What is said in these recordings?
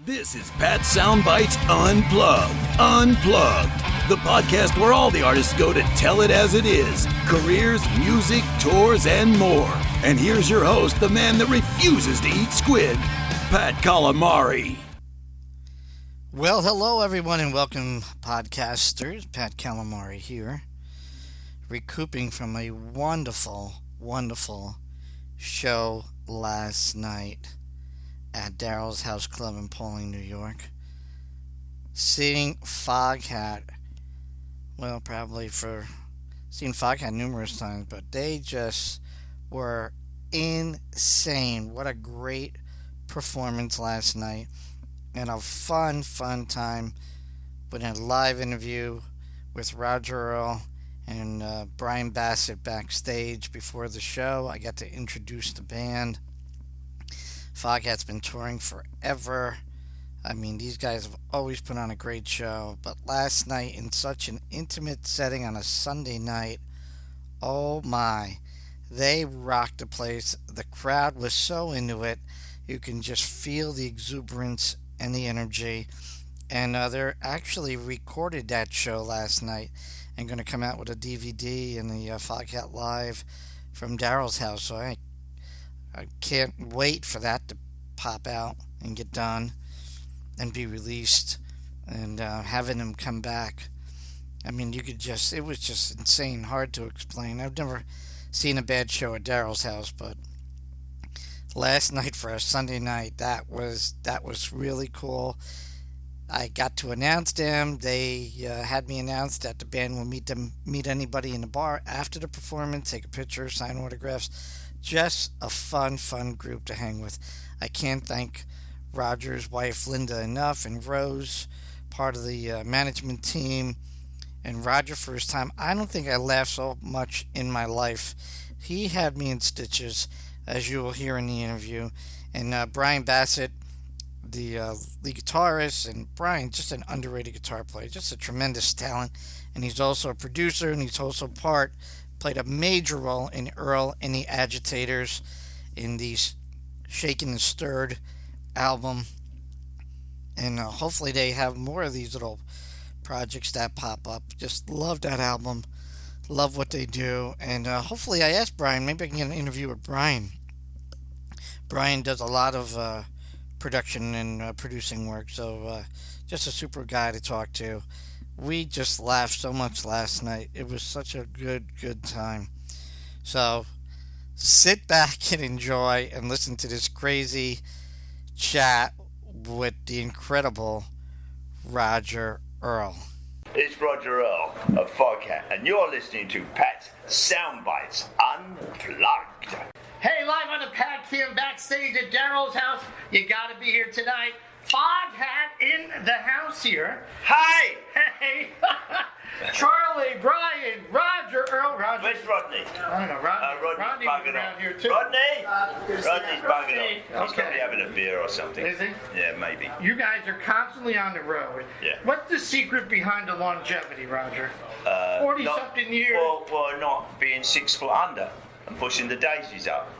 This is Pat Soundbites Unplugged. Unplugged. The podcast where all the artists go to tell it as it is. Careers, music, tours, and more. And here's your host, the man that refuses to eat squid, Pat Calamari. Well, hello everyone and welcome podcasters. Pat Calamari here. Recouping from a wonderful, wonderful show last night at Daryl's House Club in Pawling, New York. Seeing Foghat, well, probably for seeing Foghat numerous times, but they just were insane. What a great performance last night, and a fun time with a live interview with Roger Earl and Bryan Bassett backstage before the show. I got to introduce the band. Foghat's been touring forever. I mean, these guys have always put on a great show, but last night in such an intimate setting on a Sunday night, oh my, they rocked the place. The crowd was so into it. You can just feel the exuberance and the energy. And they actually recorded that show last night and going to come out with a DVD and the Foghat Live from Daryl's house. So I can't wait for that to pop out and get done and be released, and having them come back. I mean, it was just insane, hard to explain. I've never seen a bad show at Daryl's house, but last night for a Sunday night, that was really cool. I got to announce them. They had me announced that the band will meet anybody in the bar after the performance, take a picture, sign autographs. Just a fun group to hang with. I can't thank Roger's wife Linda enough, and Rose, part of the management team, and Roger for his time. I don't think I laughed so much in my life. He had me in stitches, as you will hear in the interview. And Bryan Bassett, the guitarist, and Bryan, just an underrated guitar player, just a tremendous talent. And he's also a producer, and he's also played a major role in Earl and the Agitators in the Shaken and Stirred album. And hopefully they have more of these little projects that pop up. Just love that album. Love what they do. And hopefully I asked Bryan, maybe I can get an interview with Bryan. Bryan does a lot of production and producing work. So just a super guy to talk to. We just laughed so much last night. It was such a good time. So sit back and enjoy and listen to this crazy chat with the incredible Roger Earl. It's Roger Earl of Foghat, and you're listening to Pat's Soundbites Unplugged. Hey, live on the Pat Cam backstage at Daryl's house. You gotta be here tonight. Foghat in the house here. Hi! Hey! Charlie, Bryan, Roger, Earl, Roger. Where's Rodney? I don't know, Rodney's Rodney's bugging around off. here too. Rodney's bugging off. He's Okay. probably having a beer or something. Is he? Yeah, maybe. You guys are constantly on the road. Yeah. What's the secret behind the longevity, Roger? 40-something years. Well, not being 6 foot under and pushing the daisies up.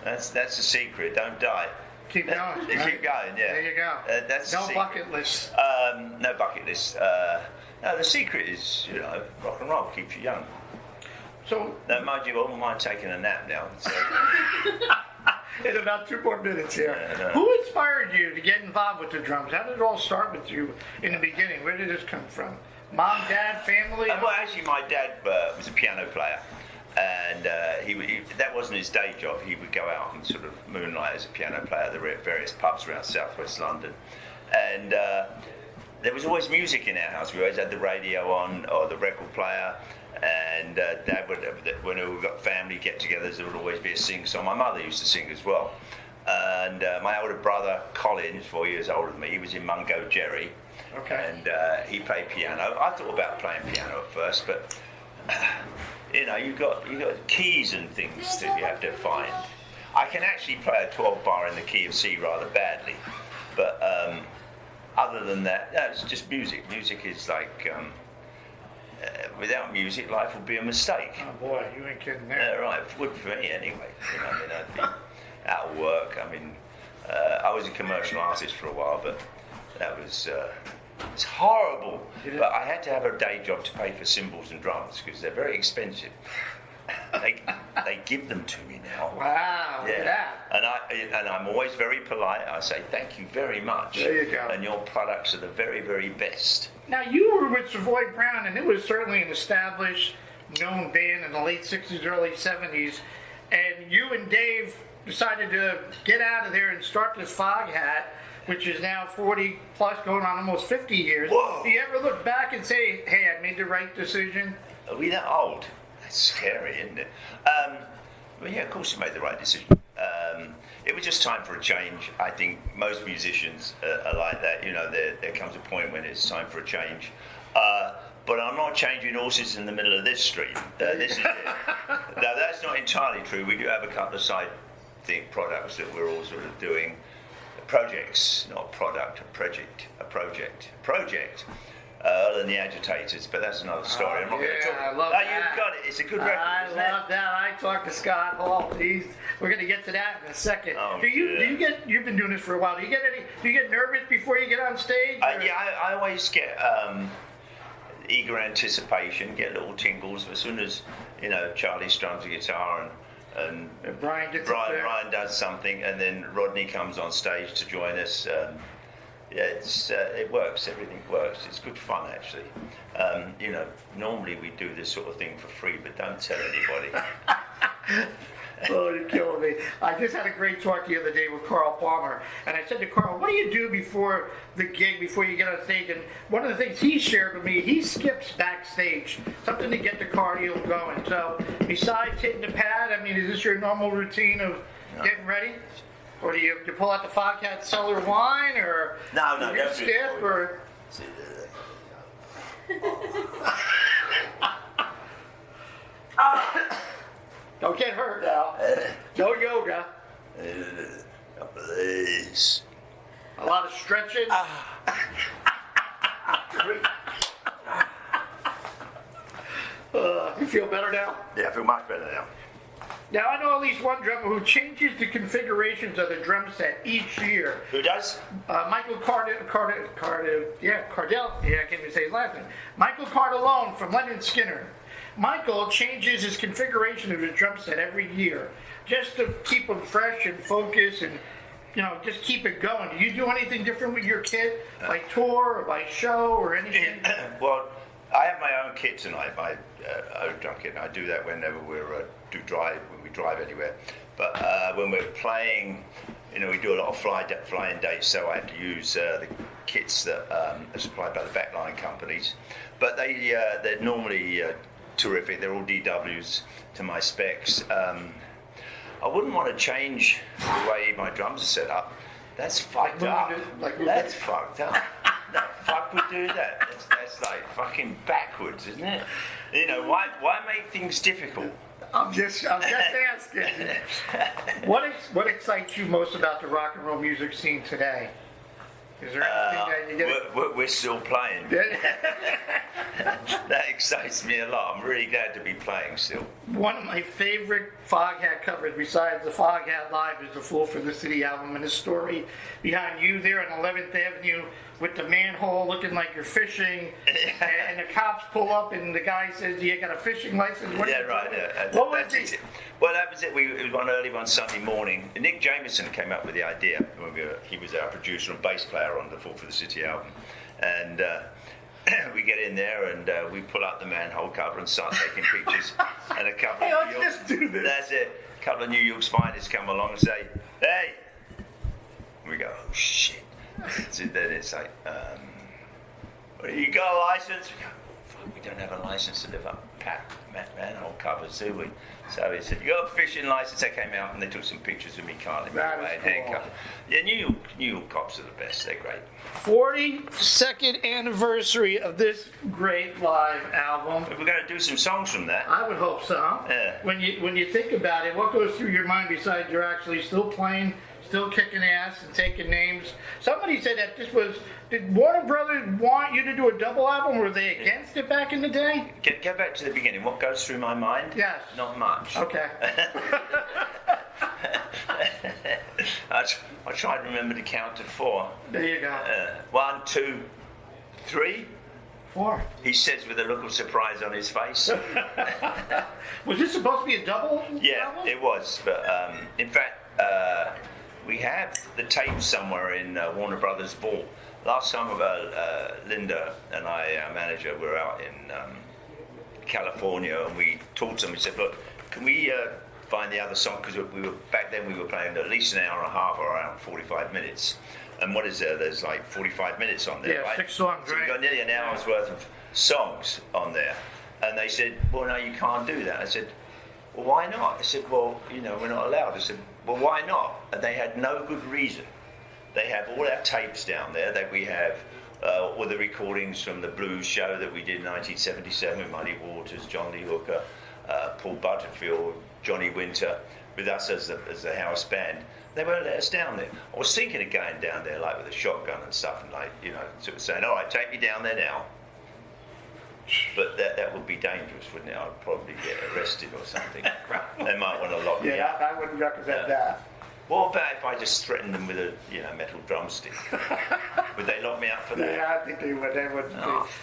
That's the secret. Don't die. Keep going. Right? Keep going, yeah. There you go. That's no the bucket list. No bucket list. No, the secret is, rock and roll keeps you young. So, No, mind you, I wouldn't mind taking a nap now. So. in about 2 more minutes here. Yeah. Who inspired you to get involved with the drums? How did it all start with you in the beginning? Where did this come from? Mom, dad, family? Well, actually, my dad was a piano player, and he that wasn't his day job. He would go out and sort of moonlight as a piano player at the various pubs around southwest London, and there was always music in our house. We always had the radio on or the record player, and Dad would, when we got family get-togethers, there would always be a sing-song. My mother used to sing as well, and my older brother Colin, 4 years older than me, he was in Mungo Jerry. Okay. And he played piano. I thought about playing piano at first, but you got keys and things that you have to find. I can actually play a 12 bar in the key of C rather badly, but other than that, it's just music. Music is like without music, life would be a mistake. Oh boy, you ain't kidding there. Right, it would for me anyway. I'd be out of work. I was a commercial artist for a while, but that was it's horrible. But I had to have a day job to pay for cymbals and drums because they're very expensive. They give them to me now. Wow, look at that. And I'm always very polite. I say thank you very much. There you go. And your products are the very, very best. Now, you were with Savoy Brown, and it was certainly an established, known band in the late 60s, early 70s. And you and Dave decided to get out of there and start this Foghat, which is now 40 plus, going on almost 50 years. Whoa. Do you ever look back and say, hey, I made the right decision? Are we that old? That's scary, isn't it? Well, yeah, of course you made the right decision. It was just time for a change. I think most musicians are like that. You know, there comes a point when it's time for a change. But I'm not changing horses in the middle of this street. This is it. Now, that's not entirely true. We do have a couple of side products that we're all sort of doing. Projects, not a product, a project. Earl and the Agitators, but that's another story. I'm not going to talk. I love that. You've got it. It's a good record. I love that. I talked to Scott Hall. We're going to get to that in a second. Oh, You've been doing this for a while. Do you get nervous before you get on stage? Yeah, I always get eager anticipation, get little tingles as soon as Charlie strums the guitar and Brian does something, and then Rodney comes on stage to join us. Yeah, it works. Everything works. It's good fun, actually. Normally we do this sort of thing for free, but don't tell anybody. Oh, you're killing me. I just had a great talk the other day with Carl Palmer, and I said to Carl, what do you do before the gig, before you get on stage? And one of the things he shared with me, he skips backstage, something to get the cardio going. So besides hitting the pad, I mean, is this your normal routine of getting ready? Or do you pull out the Foghat cellar wine, or no, do you skip, or? Don't get hurt now. No yoga. Please. A lot of stretching. You feel better now? Yeah, I feel much better now. Now, I know at least one drummer who changes the configurations of the drum set each year. Who does? Michael Cardell. Yeah, I can't even say his last name. Michael Cardellone from Leonard Skinner. Michael changes his configuration of his drum set every year just to keep him fresh and focused and, just keep it going. Do you do anything different with your kit, by tour or by show or anything? Well, I have my own kit tonight, my own drum kit, and I do that whenever when we drive anywhere. But when we're playing, we do a lot of flying dates, so I have to use the kits that are supplied by the backline companies. But they're normally terrific. They're all DWs to my specs. I wouldn't want to change the way my drums are set up. That's fucked up. That's fucked up. No fuck would do that. That's like fucking backwards, isn't it? Why make things difficult? I'm just asking. What excites you most about the rock and roll music scene today? Is there anything that you get? We're still playing. That excites me a lot. I'm really glad to be playing still. One of my favorite Foghat covers, besides the Foghat Live, is the Fool for the City album, and the story behind you there on 11th Avenue with the manhole looking like you're fishing, and the cops pull up, and the guy says, "You got a fishing license?" What right. What was it? Well, that was it. It was on early one Sunday morning. Nick Jameson came up with the idea. He was our producer and bass player on the Fool for the City album, and we get in there and we pull up the manhole cover and start taking pictures. And a couple hey, of let's just do this. That's it. A couple of New York's finest come along and say, "Hey," and we go, "Oh shit." So then it's like, you got a license? We go, fuck, we don't have a license to live up manhole covers, do we? So he said, you got a fishing license? They came out and they took some pictures of me carting me away and handcuffed. Yeah, New York cops are the best. They're great. 42nd anniversary of this great live album. We're going to do some songs from that. I would hope so. Yeah. When you think about it, what goes through your mind besides you're actually still playing, still kicking ass and taking names? Somebody said that did Warner Brothers want you to do a double album? Were they against it back in the day? Get back to the beginning. What goes through my mind? Yes. Not much. Okay. I try to remember to count to 4. There you go. 1, 2, 3. 4. He says with a look of surprise on his face. Was this supposed to be a double? Yeah, album? it was. But in fact, we have the tape somewhere in Warner Brothers vault. Last time Linda and I, our manager, were out in California, and we talked to them. We said, "Look, can we find the other song? Because back then we were playing at least an hour and a half or around 45 minutes. And what is there? There's like 45 minutes on there, yeah, right? 6 songs, so right? we've got nearly an hour's worth of songs on there. And they said, well, no, you can't do that. I said, well, why not? I said, well, we're not allowed. I said, well, why not? And they had no good reason. They have all our tapes down there that we have, all the recordings from the blues show that we did in 1977 with Muddy Waters, John Lee Hooker, Paul Butterfield, Johnny Winter, with us as the house band. They won't let us down there. I was thinking of going down there like with a shotgun and stuff and sort of saying, all right, take me down there now. But that would be dangerous, wouldn't it? I'd probably get arrested or something. They might want to lock me up. I wouldn't recommend that. What about if I just threatened them with a metal drumstick? Would they lock me up for that? Yeah, I think they would. I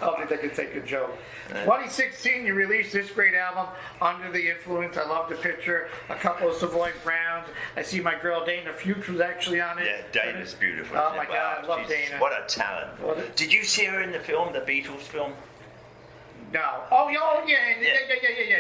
don't think they could take a joke. Yeah. 2016, you released this great album, Under the Influence. I love the picture. A couple of Savoy Browns. I see my girl Dana Fuchs was actually on it. Yeah, Dana's beautiful. Oh my God, I love Dana. What a talent. Did you see her in the film, the Beatles film? No. Oh, yeah.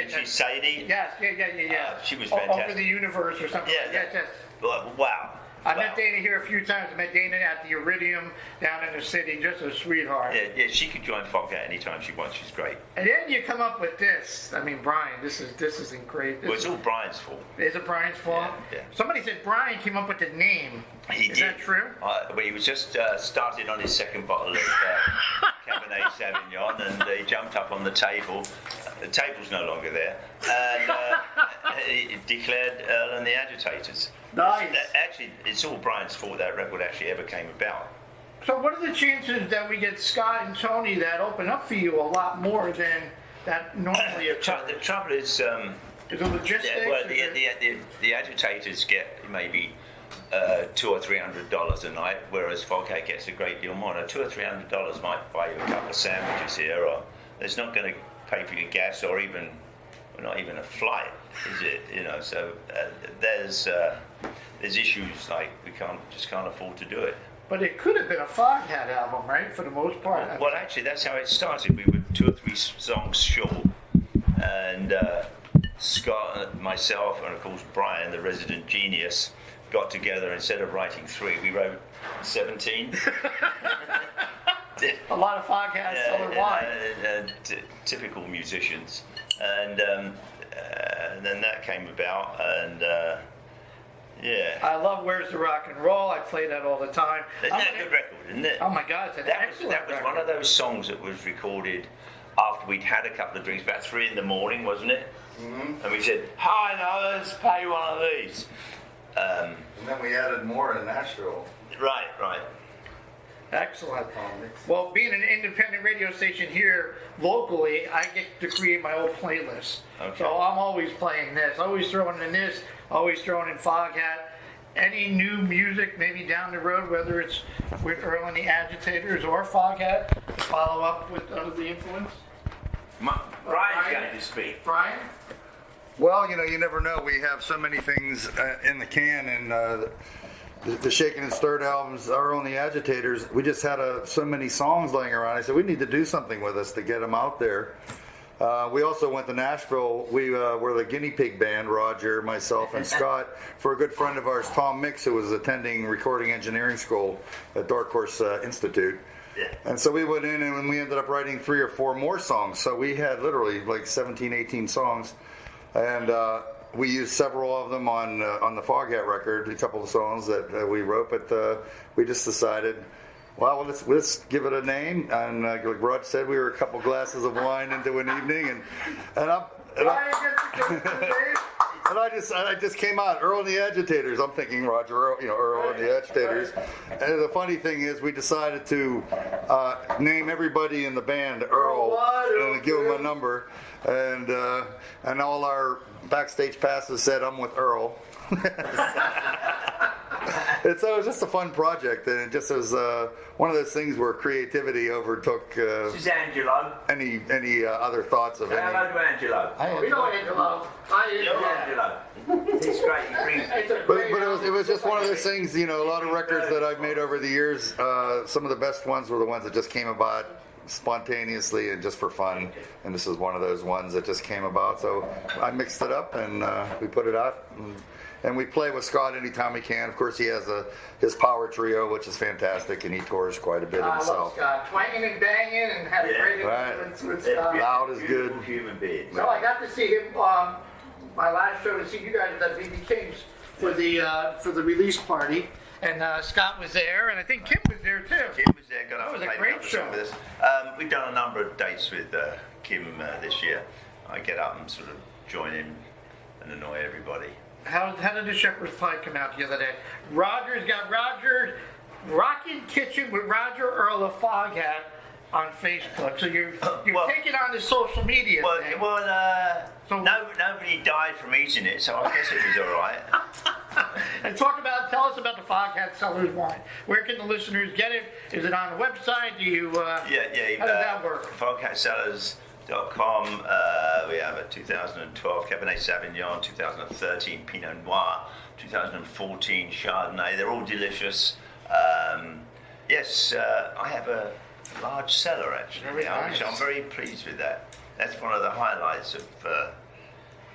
She's Sadie? Yes, yeah. She was fantastic. Over the Universe or something. Yeah, Yes. Wow. I met Dana here a few times. I met Dana at the Iridium down in the city. Just a sweetheart. Yeah, she could join Foghat anytime she wants. She's great. And then you come up with this. I mean, Brian, this is incredible. Well, it's all Brian's fault. Is it Brian's fault? Yeah. Somebody said Brian came up with the name. Is that true? Well, he was just started on his second bottle of Cabernet Sauvignon, and he jumped up on the table. The table's no longer there. And he declared Earl and the Agitators. Nice. Actually, it's all Brian's fault that record actually ever came about. So what are the chances that we get Scott and Tony that open up for you a lot more than that normally occurs? The trouble is... Is it logistics? Yeah, well, the Agitators get maybe $200 or $300 a night, whereas Foghat gets a great deal more. Now, $200 or $300 might buy you a couple of sandwiches here, or it's not going to pay for your gas or even, not even a flight, is it? So there's issues like we just can't afford to do it. But it could have been a Foghat album, right? For the most part. Well, actually, that's how it started. We were 2 or 3 songs short, and Scott, myself, and of course Brian, the resident genius, got together. Instead of writing 3, we wrote 17. A lot of Foghat, Southern Wine. Typical musicians, and then that came about, and yeah. I love Where's the Rock and Roll. I play that all the time. Isn't that a good record, isn't it? Oh my God, it's an excellent That was record. one of those songs that was recorded after we'd had a couple of drinks, about 3 in the morning, wasn't it? Mm-hmm. And we said, "Hi, now let's play one of these." And then we added more in Nashville. Right. Excellent. Well, being an independent radio station here locally, I get to create my own playlist. Okay. So I'm always playing this, always throwing in this, always throwing in Foghat. Any new music, maybe down the road, whether it's with Earl and the Agitators or Foghat, follow up with Under the Influence. Brian's going to speak. Brian? Well, you never know. We have so many things in the can, and the Shaken and Stirred albums are on the Agitators. We just had so many songs laying around. I said we need to do something with us to get them out there. We also went to Nashville. We were the guinea pig band, Roger, myself, and Scott, for a good friend of ours, Tom Mix, who was attending recording engineering school at Dark Horse Institute. Yeah. And so we went in and we ended up writing 3 or 4 more songs. So we had literally like 17, 18 songs. And we used several of them on the Foghat record, a couple of songs that we wrote. But we just decided, well, let's give it a name. And like Rod said, we were a couple glasses of wine into an evening. And I just came out, Earl and the Agitators. I'm thinking Roger, Earl and the Agitators. And the funny thing is, we decided to name everybody in the band Earl and give them a number. And all our backstage passes said, "I'm with Earl." And so it was just a fun project, and it just was one of those things where creativity overtook This is Angelo. any other thoughts of Say any. hello to Angelo. We know Angelo. Hi, You're Angelo. Angelo. He's great. He brings. It's a But great it was just one of those things, a lot of records that I've made over the years, some of the best ones were the ones that just came about spontaneously and just for fun, and this is one of those ones that just came about, so I mixed it up and we put it out, and we play with Scott anytime we can. Of course, he has his power trio, which is fantastic, and he tours quite a bit I love himself. Scott. Twanging and banging and had a great Right. influence with Scott. Loud is good. Beautiful human being. So I got to see him my last show to see you guys at BB King's for the release party, and Scott was there, and I think Kim was there too. Kim was there, got That up was and a played great couple show. songs with us. We've done a number of dates with Kim this year. I get up and sort of join in and annoy everybody. How did the Shepherd's Pie come out the other day? Roger's got Roger Rockin' Kitchen with Roger Earl of Foghat on Facebook. So you're Well- taking on the social media thing. So- Nobody died from eating it, so I guess it was all right. And tell us about the Foghat Cellars wine. Where can the listeners get it? Is it on the website? Do you? Yeah. How does that work? Foghatsellers.com. We have a 2012 Cabernet Sauvignon, 2013 Pinot Noir, 2014 Chardonnay. They're all delicious. Yes, I have a large cellar actually, Very which nice. I'm very pleased with that. That's one of the highlights of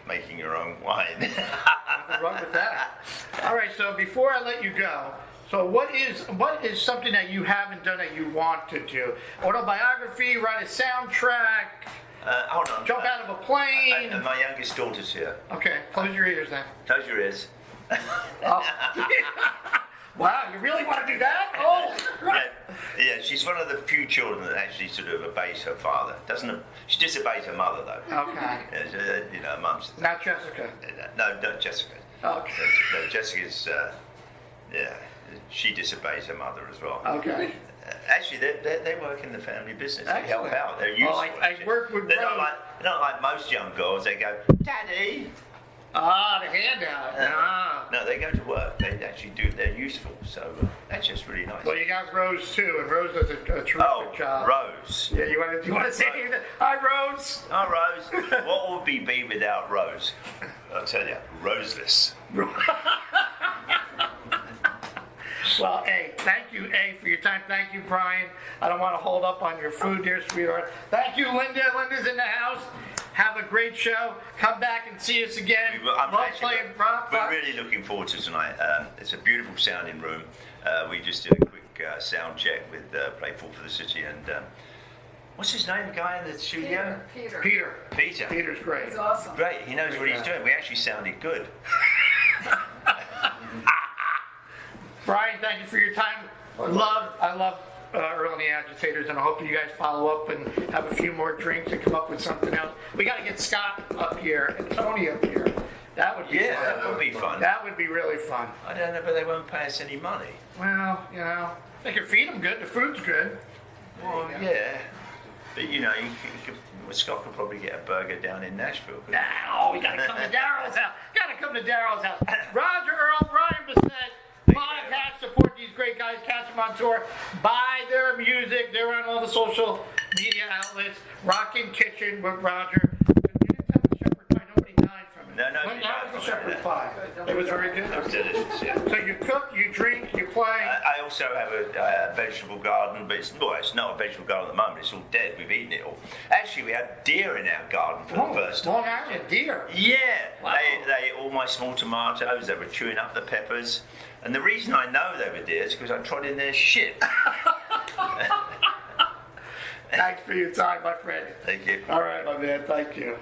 making your own wine. Nothing wrong with that. All right. So before I let you go, so what is something that you haven't done that you want to do? Autobiography, write a soundtrack, Hold on. jump out of a plane. My youngest daughter's here. Okay, close your ears then. Close your ears. Oh. Wow, you really want to do that? Oh, right. Yeah, she's one of the few children that actually sort of obeys her father. She disobeys her mother though. Okay. Yeah, mum's. Not Jessica. No, not Jessica. Okay. No, Jessica's. She disobeys her mother as well. Okay. Actually, they work in the family business. They help Excellent. out. They're useful. I actually. work with They're Rose. not like most young girls. They go, Daddy. Ah, the handout. Ah. No, they go to work. They actually do. They're useful. So that's just really nice. Well, you got Rose too, and Rose does a terrific job. Rose. Yeah, you want to say anything? Hi, Rose. Oh, Rose. What would be without Rose? I'll tell you, roseless. Well, A, thank you, A, for your time. Thank you, Brian. I don't want to hold up on your food, dear sweetheart. Thank you, Linda. Linda's in the house. Have a great show. Come back and see us again. We're really looking forward to tonight. It's a beautiful sounding room. We just did a quick sound check with Playful for the City and what's his name, the guy in the studio? Peter. Peter's great. It's awesome. Great, he knows what he's doing. We actually sounded good. Brian, thank you for your time. I love Earl and the Agitators, and I hope you guys follow up and have a few more drinks and come up with something else. We got to get Scott up here and Tony up here. That would be fun. That would be fun. That would be really fun. I don't know, but they won't pay us any money. Well, they can feed them good. The food's good. Well, yeah. But Scott could probably get a burger down in Nashville. Now we got to come to Daryl's house. Roger, Earl, Bryan Bassett. Foghat, support these great guys, catch them on tour, buy their music, they're on all the social media outlets. Rockin' Kitchen with Roger. You didn't have the shepherd pie, nobody died from it. No, How nobody was died the from it, shepherd yeah. pie? It was very good. It was delicious, yeah. So you cook, you drink, you play. I also have a vegetable garden, but it's not a vegetable garden at the moment. It's all dead. We've eaten it all. Actually, we had deer in our garden for the first time. Long Island deer. Yeah, Wow. they ate all my small tomatoes. They were chewing up the peppers. And the reason I know they were deer is because I trod in their shit. Thanks for your time, my friend. Thank you. All right, my man. Thank you.